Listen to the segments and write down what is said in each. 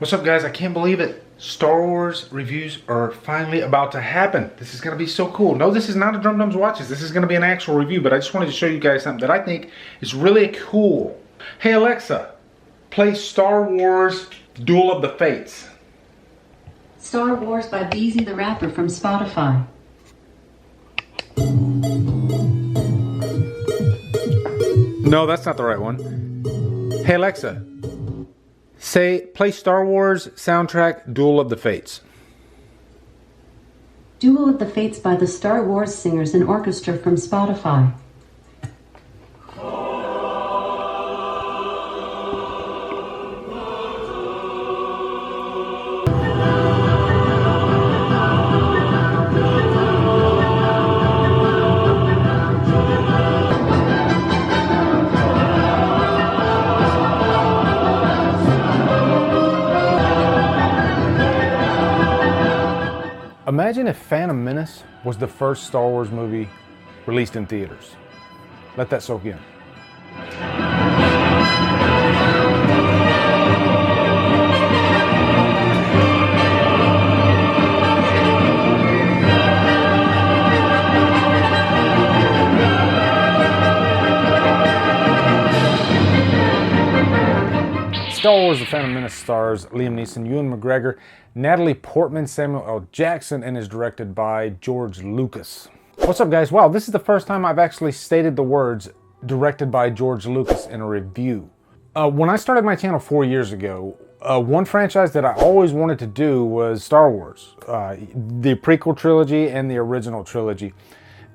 What's up, guys? I can't believe it. Star Wars reviews are finally about to happen. This is going to be so cool. No, this is not a Drumdums Watches. This is going to be an actual review, but I just wanted to show you guys something that I think is really cool. Hey Alexa, play Star Wars Duel of the Fates. Star Wars by Beezy the Rapper from Spotify. No, that's not the right one. Hey Alexa, play Star Wars soundtrack Duel of the Fates. Duel of the Fates by the Star Wars Singers and Orchestra from Spotify. Imagine if Phantom Menace was the first Star Wars movie released in theaters. Let that soak in. Star Wars The Phantom Menace stars Liam Neeson, Ewan McGregor, Natalie Portman, Samuel L. Jackson, and is directed by George Lucas. What's up, guys? Wow, this is the first time I've actually stated the words directed by George Lucas in a review. When I started my channel 4 years ago, one franchise that I always wanted to do was Star Wars, the prequel trilogy and the original trilogy.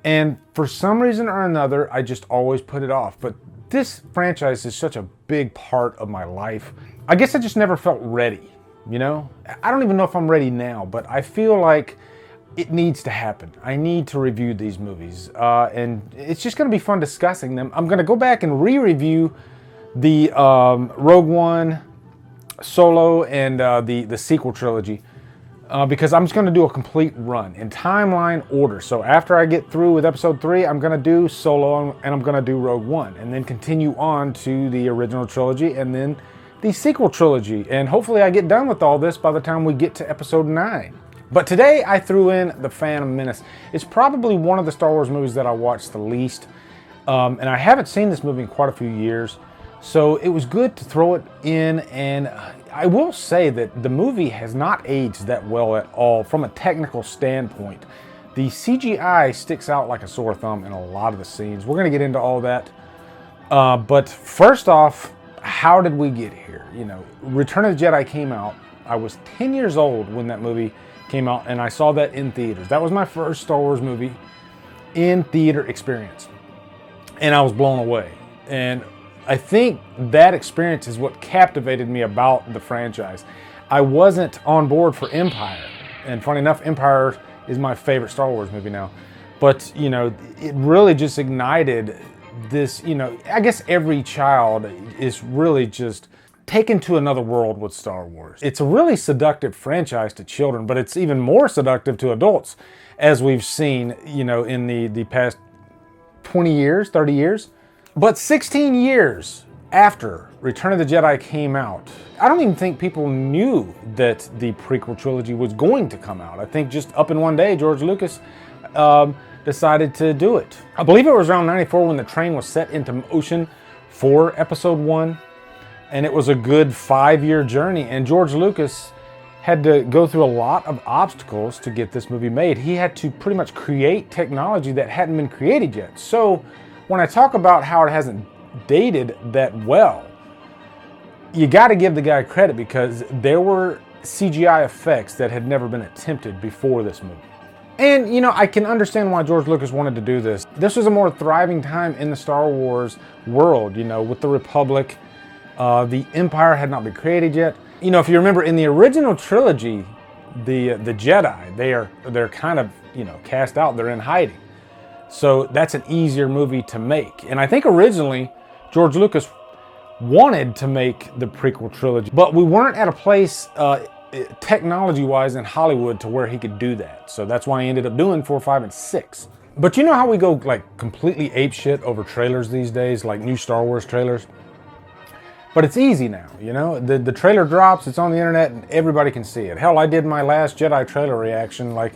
And for some reason or another, I just always put it off. But this franchise is such a big part of my life. I guess I just never felt ready, you know? I don't even know if I'm ready now, but I feel like it needs to happen. I need to review these movies, and it's just gonna be fun discussing them. I'm gonna go back and re-review the Rogue One, Solo, and the sequel trilogy, because I'm just gonna do a complete run in timeline order. So after I get through with episode 3, I'm gonna do Solo and I'm gonna do Rogue One, and then continue on to the original trilogy and then the sequel trilogy. And hopefully I get done with all this by the time we get to episode 9. But today I threw in The Phantom Menace. It's probably one of the Star Wars movies that I watched the least. And I haven't seen this movie in quite a few years. So it was good to throw it in, and I will say that the movie has not aged that well at all from a technical standpoint. The CGI sticks out like a sore thumb in a lot of the scenes. We're gonna get into all that. But first off, how did we get here? You know, Return of the Jedi came out. I was 10 years old when that movie came out, and I saw that in theaters. That was my first Star Wars movie in theater experience. And I was blown away. And I think that experience is what captivated me about the franchise. I wasn't on board for Empire. And funny enough, Empire is my favorite Star Wars movie now. But, you know, it really just ignited this, you know, I guess every child is really just taken to another world with Star Wars. It's a really seductive franchise to children, but it's even more seductive to adults, as we've seen, you know, in the past 20 years, 30 years. But 16 years after Return of the Jedi came out, I don't even think people knew that the prequel trilogy was going to come out. I think just up in one day, George Lucas decided to do it. I believe it was around 94 when the train was set into motion for episode 1. And it was a good 5-year journey. And George Lucas had to go through a lot of obstacles to get this movie made. He had to pretty much create technology that hadn't been created yet. So when I talk about how it hasn't dated that well, you got to give the guy credit, because there were CGI effects that had never been attempted before this movie. And, you know, I can understand why George Lucas wanted to do this. This was a more thriving time in the Star Wars world, you know, with the Republic. The Empire had not been created yet. You know, if you remember in the original trilogy, the Jedi, they're kind of, you know, cast out. They're in hiding. So that's an easier movie to make. And I think originally George Lucas wanted to make the prequel trilogy, but we weren't at a place technology-wise in Hollywood to where he could do that. So that's why he ended up doing 4, 5, and 6. But you know how we go like completely apeshit over trailers these days, like new Star Wars trailers? But it's easy now, you know? The trailer drops, it's on the internet, and everybody can see it. Hell, I did my Last Jedi trailer reaction, like,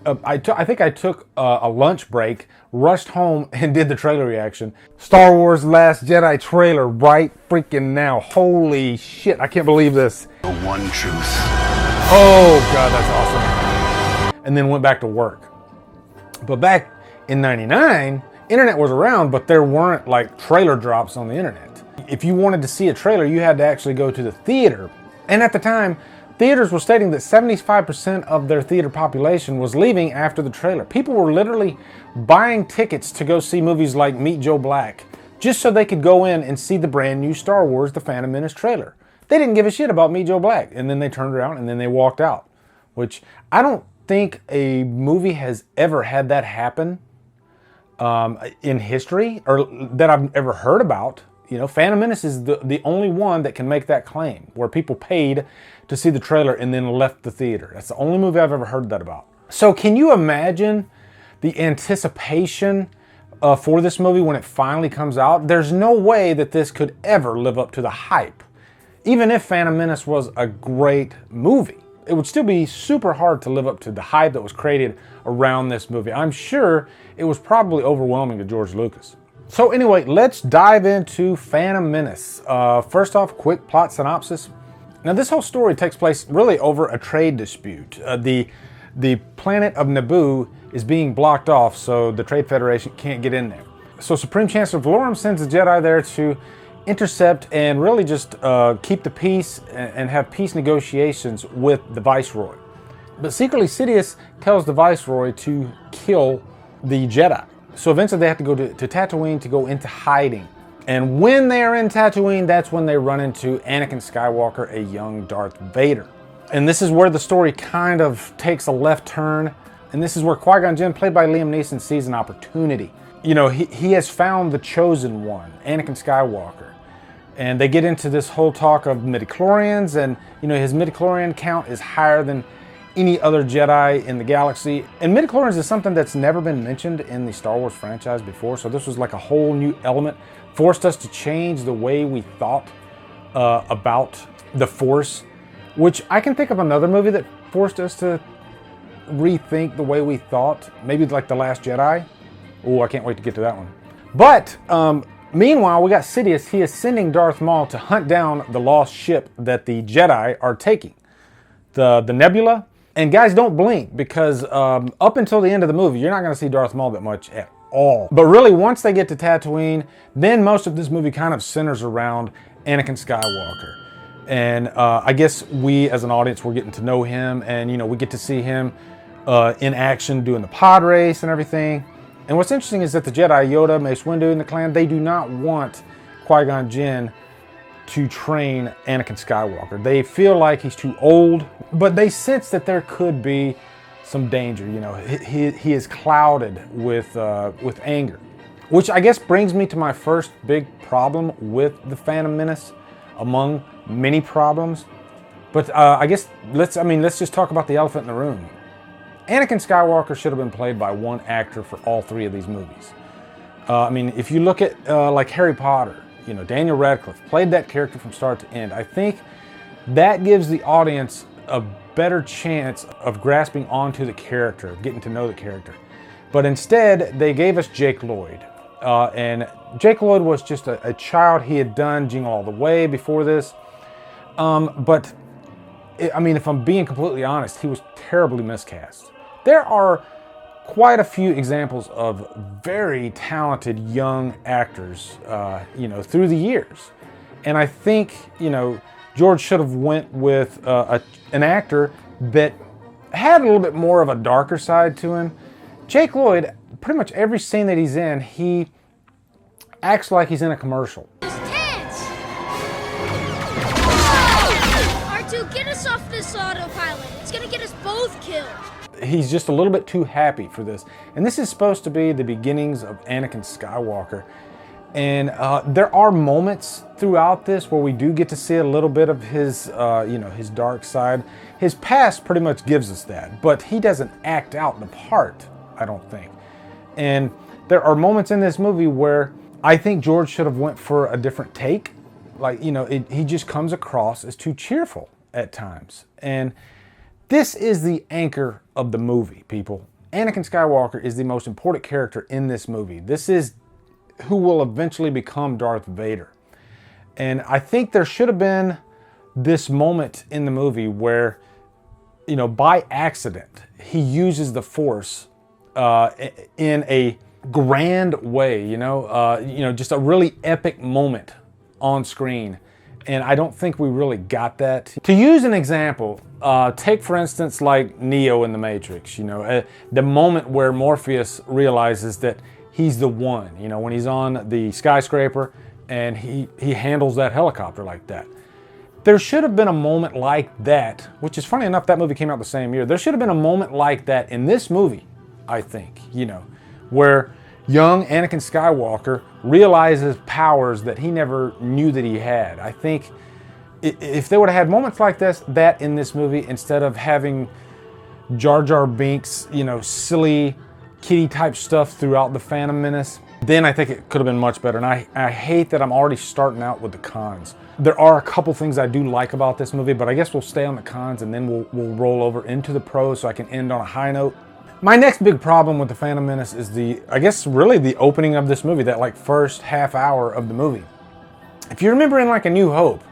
I think I took a lunch break, rushed home, and did the trailer reaction. Star Wars Last Jedi trailer right freaking now. Holy shit, I can't believe this. The one truth. Oh God, that's awesome. And then went back to work. But back in '99, internet was around, but there weren't like trailer drops on the internet. If you wanted to see a trailer, you had to actually go to the theater. And at the time, theaters were stating that 75% of their theater population was leaving after the trailer. People were literally buying tickets to go see movies like Meet Joe Black, just so they could go in and see the brand new Star Wars The Phantom Menace trailer. They didn't give a shit about Meet Joe Black, and then they turned around and then they walked out, which I don't think a movie has ever had that happen in history, or that I've ever heard about. You know, Phantom Menace is the only one that can make that claim, where people paid to see the trailer and then left the theater. That's the only movie I've ever heard that about. So can you imagine the anticipation for this movie when it finally comes out? There's no way that this could ever live up to the hype. Even if Phantom Menace was a great movie, it would still be super hard to live up to the hype that was created around this movie. I'm sure it was probably overwhelming to George Lucas. So anyway, let's dive into Phantom Menace. First off, quick plot synopsis. Now this whole story takes place really over a trade dispute. The planet of Naboo is being blocked off, so the Trade Federation can't get in there. So Supreme Chancellor Valorum sends a Jedi there to intercept and really just keep the peace and have peace negotiations with the Viceroy. But secretly Sidious tells the Viceroy to kill the Jedi. So eventually they have to go to Tatooine to go into hiding. And when they are in Tatooine, that's when they run into Anakin Skywalker, a young Darth Vader. And this is where the story kind of takes a left turn. And this is where Qui-Gon Jinn, played by Liam Neeson, sees an opportunity. You know, he has found the chosen one, Anakin Skywalker. And they get into this whole talk of midichlorians, and you know, his midichlorian count is higher than any other Jedi in the galaxy. And midichlorians is something that's never been mentioned in the Star Wars franchise before, so this was like a whole new element. Forced us to change the way we thought about the Force, which I can think of another movie that forced us to rethink the way we thought. Maybe like The Last Jedi. Oh, I can't wait to get to that one. But meanwhile, we got Sidious. He is sending Darth Maul to hunt down the lost ship that the Jedi are taking, the Nebula. And guys, don't blink, because up until the end of the movie, you're not going to see Darth Maul that much at all. But really, once they get to Tatooine, then most of this movie kind of centers around Anakin Skywalker. And I guess we, as an audience, we're getting to know him, and you know, we get to see him in action doing the pod race and everything. And what's interesting is that the Jedi, Yoda, Mace Windu, and the clan, they do not want Qui-Gon Jinn to train Anakin Skywalker. They feel like he's too old, but they sense that there could be some danger. You know, he is clouded with anger, which I guess brings me to my first big problem with the Phantom Menace, among many problems. But I guess let's just talk about the elephant in the room. Anakin Skywalker should have been played by one actor for all three of these movies. I mean, if you look at like Harry Potter, you know, Daniel Radcliffe played that character from start to end. I think that gives the audience a better chance of grasping onto the character, of getting to know the character. But instead, they gave us Jake Lloyd. And Jake Lloyd was just a child. He had done Jingle All the Way before this. But, I mean, if I'm being completely honest, he was terribly miscast. There are quite a few examples of very talented young actors, you know, through the years. And I think, you know, George should have went with an actor that had a little bit more of a darker side to him. Jake Lloyd, pretty much every scene that he's in, he acts like he's in a commercial. It's tense! R2, get us off this autopilot. It's gonna get us both killed. He's just a little bit too happy for this. And this is supposed to be the beginnings of Anakin Skywalker. And there are moments throughout this where we do get to see a little bit of his, you know, his dark side. His past pretty much gives us that, but he doesn't act out the part, I don't think. And there are moments in this movie where I think George should have went for a different take. Like, you know, he just comes across as too cheerful at times. And this is the anchor of the movie, people. Anakin Skywalker is the most important character in this movie. This is who will eventually become Darth Vader. And I think there should have been this moment in the movie where, you know, by accident, he uses the Force in a grand way, you know, just a really epic moment on screen. And I don't think we really got that. To use an example, take for instance like Neo in The Matrix, you know, the moment where Morpheus realizes that he's the one, you know, when he's on the skyscraper and he handles that helicopter like that. There should have been a moment like that, which is funny enough, that movie came out the same year. There should have been a moment like that in this movie, I think, you know, where young Anakin Skywalker realizes powers that he never knew that he had. I think if they would have had moments like that in this movie, instead of having Jar Jar Binks, you know, silly kitty type stuff throughout the Phantom Menace, then I think it could have been much better. And I hate that I'm already starting out with the cons. There are a couple things I do like about this movie, but I guess we'll stay on the cons and then we'll roll over into the pros so I can end on a high note. My next big problem with the Phantom Menace is I guess really the opening of this movie, that like first half hour of the movie. If you remember in like A New Hope,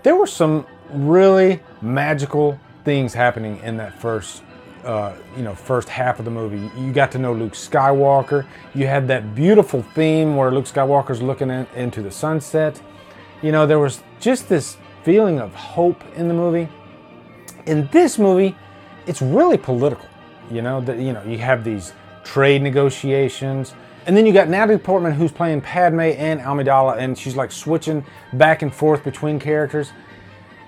there were some really magical things happening in that first half of the movie. You got to know Luke Skywalker. You had that beautiful theme where Luke Skywalker's looking into the sunset. You know, there was just this feeling of hope in the movie. In this movie, it's really political. You know, you have these trade negotiations. And then you got Natalie Portman, who's playing Padme and Amidala, and she's like switching back and forth between characters.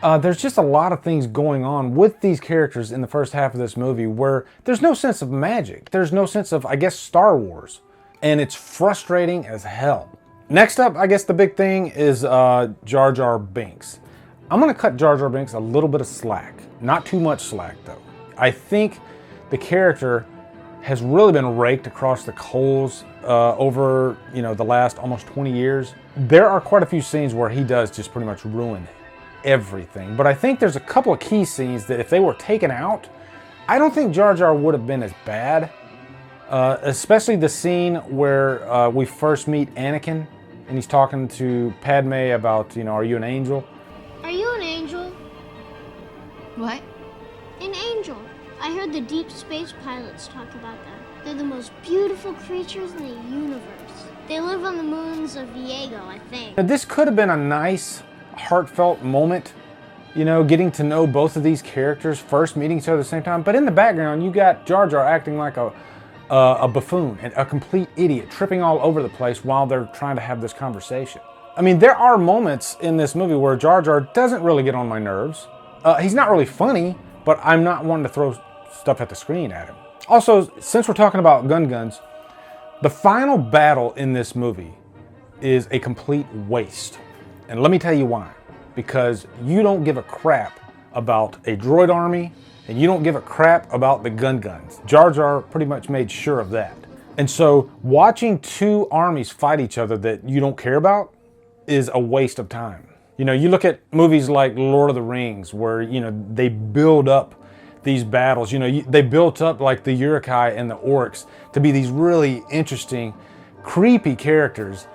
There's just a lot of things going on with these characters in the first half of this movie where there's no sense of magic. There's no sense of, I guess, Star Wars. And it's frustrating as hell. Next up, I guess the big thing is Jar Jar Binks. I'm going to cut Jar Jar Binks a little bit of slack. Not too much slack, though. I think the character has really been raked across the coals over, you know, the last almost 20 years. There are quite a few scenes where he does just pretty much ruin everything. But I think there's a couple of key scenes that if they were taken out, I don't think Jar Jar would have been as bad. Especially the scene where we first meet Anakin and he's talking to Padme about, you know, are you an angel? Are you an angel? What? An angel. I heard the deep space pilots talk about that. They're the most beautiful creatures in the universe. They live on the moons of Viego, I think. This could have been a nice, heartfelt moment, you know, getting to know both of these characters, first meeting each other at the same time. But in the background, you got Jar Jar acting like a buffoon and a complete idiot, tripping all over the place while they're trying to have this conversation. I mean, there are moments in this movie where Jar Jar doesn't really get on my nerves. He's not really funny, but I'm not wanting to throw stuff at the screen at him. Also, since we're talking about guns, the final battle in this movie is a complete waste. And let me tell you why. Because you don't give a crap about a droid army, and you don't give a crap about the guns. Jar Jar pretty much made sure of that. And so watching two armies fight each other that you don't care about is a waste of time. You know, you look at movies like Lord of the Rings where, you know, they build up these battles. You know, they built up like the Uruk-hai and the Orcs to be these really interesting, creepy characters.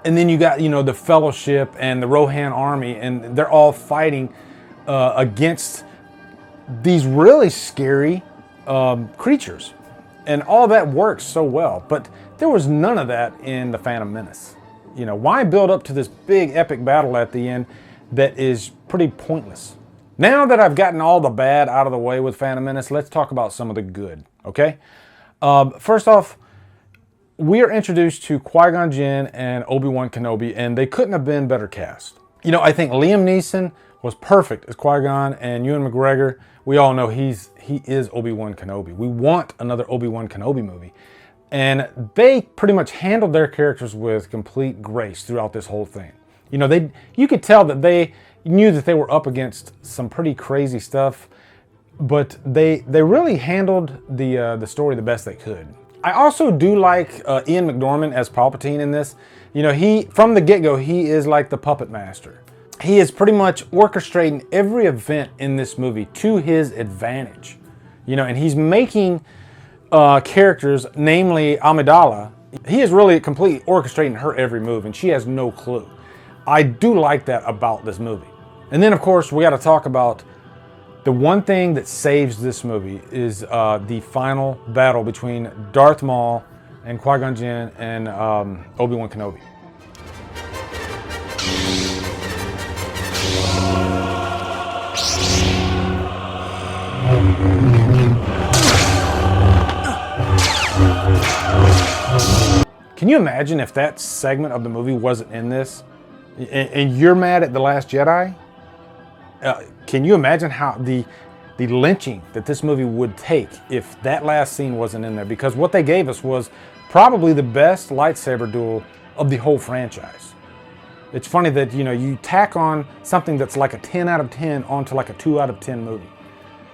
And then you got, you know, the Fellowship and the Rohan army, and they're all fighting against these really scary creatures. And all that works so well. But there was none of that in the Phantom Menace. You know, why build up to this big epic battle at the end that is pretty pointless? Now that I've gotten all the bad out of the way with Phantom Menace, let's talk about some of the good, okay? First off, we are introduced to Qui-Gon Jinn and Obi-Wan Kenobi, and they couldn't have been better cast. You know, I think Liam Neeson was perfect as Qui-Gon, and Ewan McGregor, we all know he is Obi-Wan Kenobi. We want another Obi-Wan Kenobi movie. And they pretty much handled their characters with complete grace throughout this whole thing. You know, you could tell that they knew that they were up against some pretty crazy stuff, but they really handled the story the best they could. I also do like Ian McDorman as Palpatine in this. You know, he, from the get-go, he is like the puppet master. He is pretty much orchestrating every event in this movie to his advantage. You know, and he's making characters, namely Amidala, he is really completely orchestrating her every move, and she has no clue. I do like that about this movie. And then, of course, we got to talk about the one thing that saves this movie is the final battle between Darth Maul and Qui-Gon Jinn and Obi-Wan Kenobi. Can you imagine if that segment of the movie wasn't in this? And you're mad at The Last Jedi? Can you imagine how the lynching that this movie would take if that last scene wasn't in there? Because what they gave us was probably the best lightsaber duel of the whole franchise. It's funny that, you know, you tack on something that's like a 10 out of 10 onto like a 2 out of 10 movie.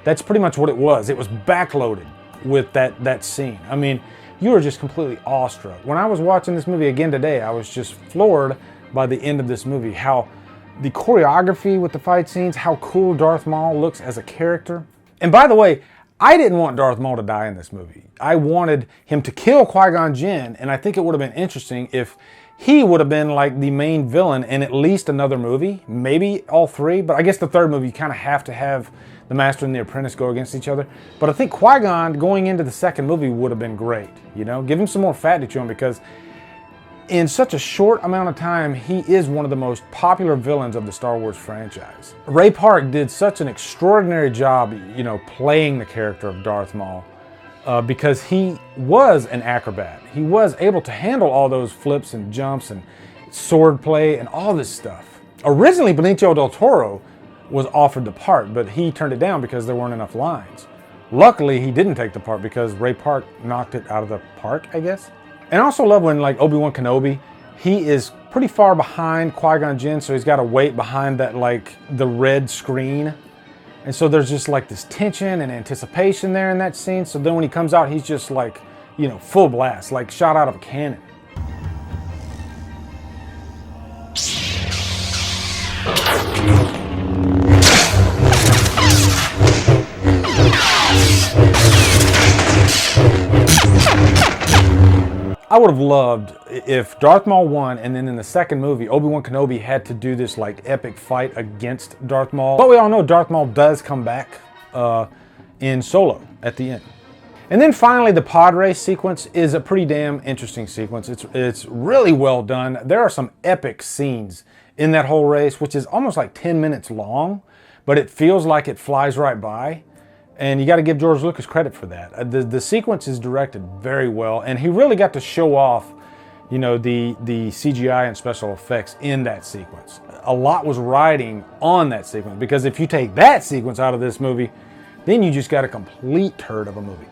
That's pretty much what it was. It was backloaded with that scene. I mean, you were just completely awestruck. When I was watching this movie again today, I was just floored by the end of this movie. How the choreography with the fight scenes, how cool Darth Maul looks as a character. And by the way, I didn't want Darth Maul to die in this movie. I wanted him to kill Qui-Gon Jinn, and I think it would have been interesting if he would have been like the main villain in at least another movie, maybe all three, but I guess the third movie you kind of have to have the Master and the Apprentice go against each other. But I think Qui-Gon going into the second movie would have been great, you know? Give him some more fat to chew on, because in such a short amount of time, he is one of the most popular villains of the Star Wars franchise. Ray Park did such an extraordinary job, you know, playing the character of Darth Maul, because he was an acrobat. He was able to handle all those flips and jumps and sword play and all this stuff. Originally, Benicio del Toro was offered the part, but he turned it down because there weren't enough lines. Luckily, he didn't take the part because Ray Park knocked it out of the park, I guess. And I also love when, like, Obi-Wan Kenobi, he is pretty far behind Qui-Gon Jinn, so he's got to wait behind that, like, the red screen. And so there's just, like, this tension and anticipation there in that scene. So then when he comes out, he's just, like, you know, full blast, like shot out of a cannon. I would have loved if Darth Maul won, and then in the second movie, Obi-Wan Kenobi had to do this like epic fight against Darth Maul. But we all know Darth Maul does come back in Solo at the end. And then finally, the pod race sequence is a pretty damn interesting sequence. It's really well done. There are some epic scenes in that whole race, which is almost like 10 minutes long, but it feels like it flies right by. And you got to give George Lucas credit for that. The sequence is directed very well, and he really got to show off, you know, the CGI and special effects in that sequence. A lot was riding on that sequence, because if you take that sequence out of this movie, then you just got a complete turd of a movie.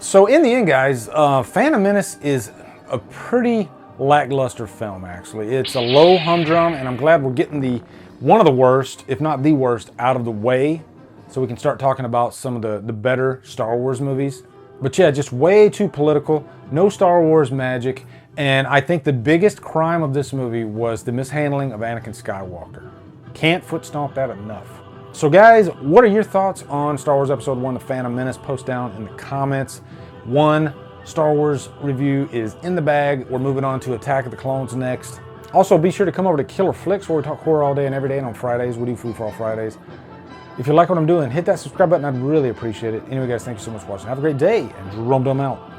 So in the end, guys, Phantom Menace is a pretty lackluster film, actually. It's a low humdrum, and I'm glad we're getting one of the worst, if not the worst, out of the way, so we can start talking about some of the better Star Wars movies. But yeah, just way too political, no Star Wars magic, and I think the biggest crime of this movie was the mishandling of Anakin Skywalker. Can't foot stomp that enough. So guys, what are your thoughts on Star Wars Episode 1, The Phantom Menace? Post down in the comments. One Star Wars review is in the bag. We're moving on to Attack of the Clones next. Also, be sure to come over to Killer Flicks, where we talk horror all day and every day, and on Fridays, we do Food for All Fridays. If you like what I'm doing, hit that subscribe button. I'd really appreciate it. Anyway, guys, thank you so much for watching. Have a great day, and Drumdum out.